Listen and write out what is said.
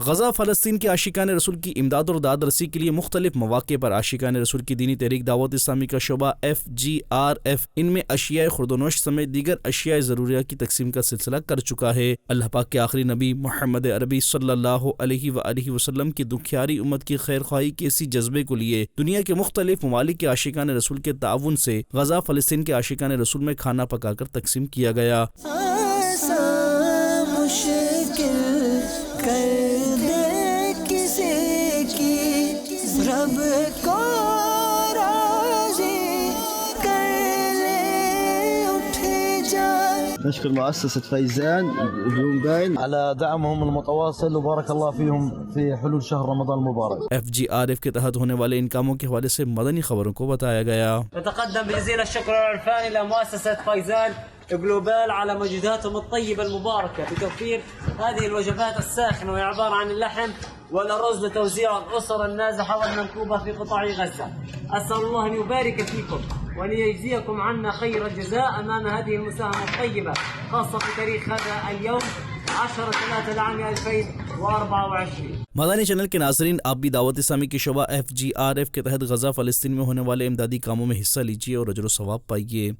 गजा फ़लस्तीन के आशिकान रसूल की इमदाद और दाद रसी के लिए मुख्तलिफ मौक़े पर आशिकान रसूल की दीनी तहरीक दावत इस्लामी का शोबा FGRF इनमें अशियाए खुर्दोनोश समेत दीगर अशियाए ज़रूरिया की तकसीम का सिलसिला कर चुका है। अल्लाह पाक के आखिरी नबी मोहम्मद अरबी सल्लल्लाहु अलैहि वसल्लम की दुखियारी उम्मत की खैर ख्वाही के इसी जज्बे को लिए दुनिया के मुख्तलिफ ममालिक के आशिकान रसूल के ताउन से गजा फ़लस्तीन के आशिकान रसूल में खाना पकाकर तकसीम किया गया। نشكر مؤسسة فيزان جلوبال على دعمهم المتواصل وبارك الله فيهم في حلول شهر رمضان المبارك। FGRF के तहत होने वाले इन कामों के हवाले से मदनी खबरों को बताया गया। نتقدم بجزيل الشكر والعرفان إلى مؤسسة فيزان جلوبال على مجهوداتهم الطيبة المباركة في توفير هذه الوجبات الساخنة، وهي عبارة عن اللحم والأرز لتوزيع الأسر النازحة والمنكوبة في قطاع غزة. أسأل الله أن يبارك فيكم وأن يجزيكم عنا خير الجزاء أمام هذه المساهمة الطيبة، خاصة في تاريخ هذا اليوم 10/3 العام 2024। मदानी चैनल के नाजरीन, आप भी दावत इस्लामी की शोबा FGRF के तहत गजा फ़लस्तीन में होने वाले इमदादी कामों में हिस्सा लीजिए और अजर व सवाब पाइए।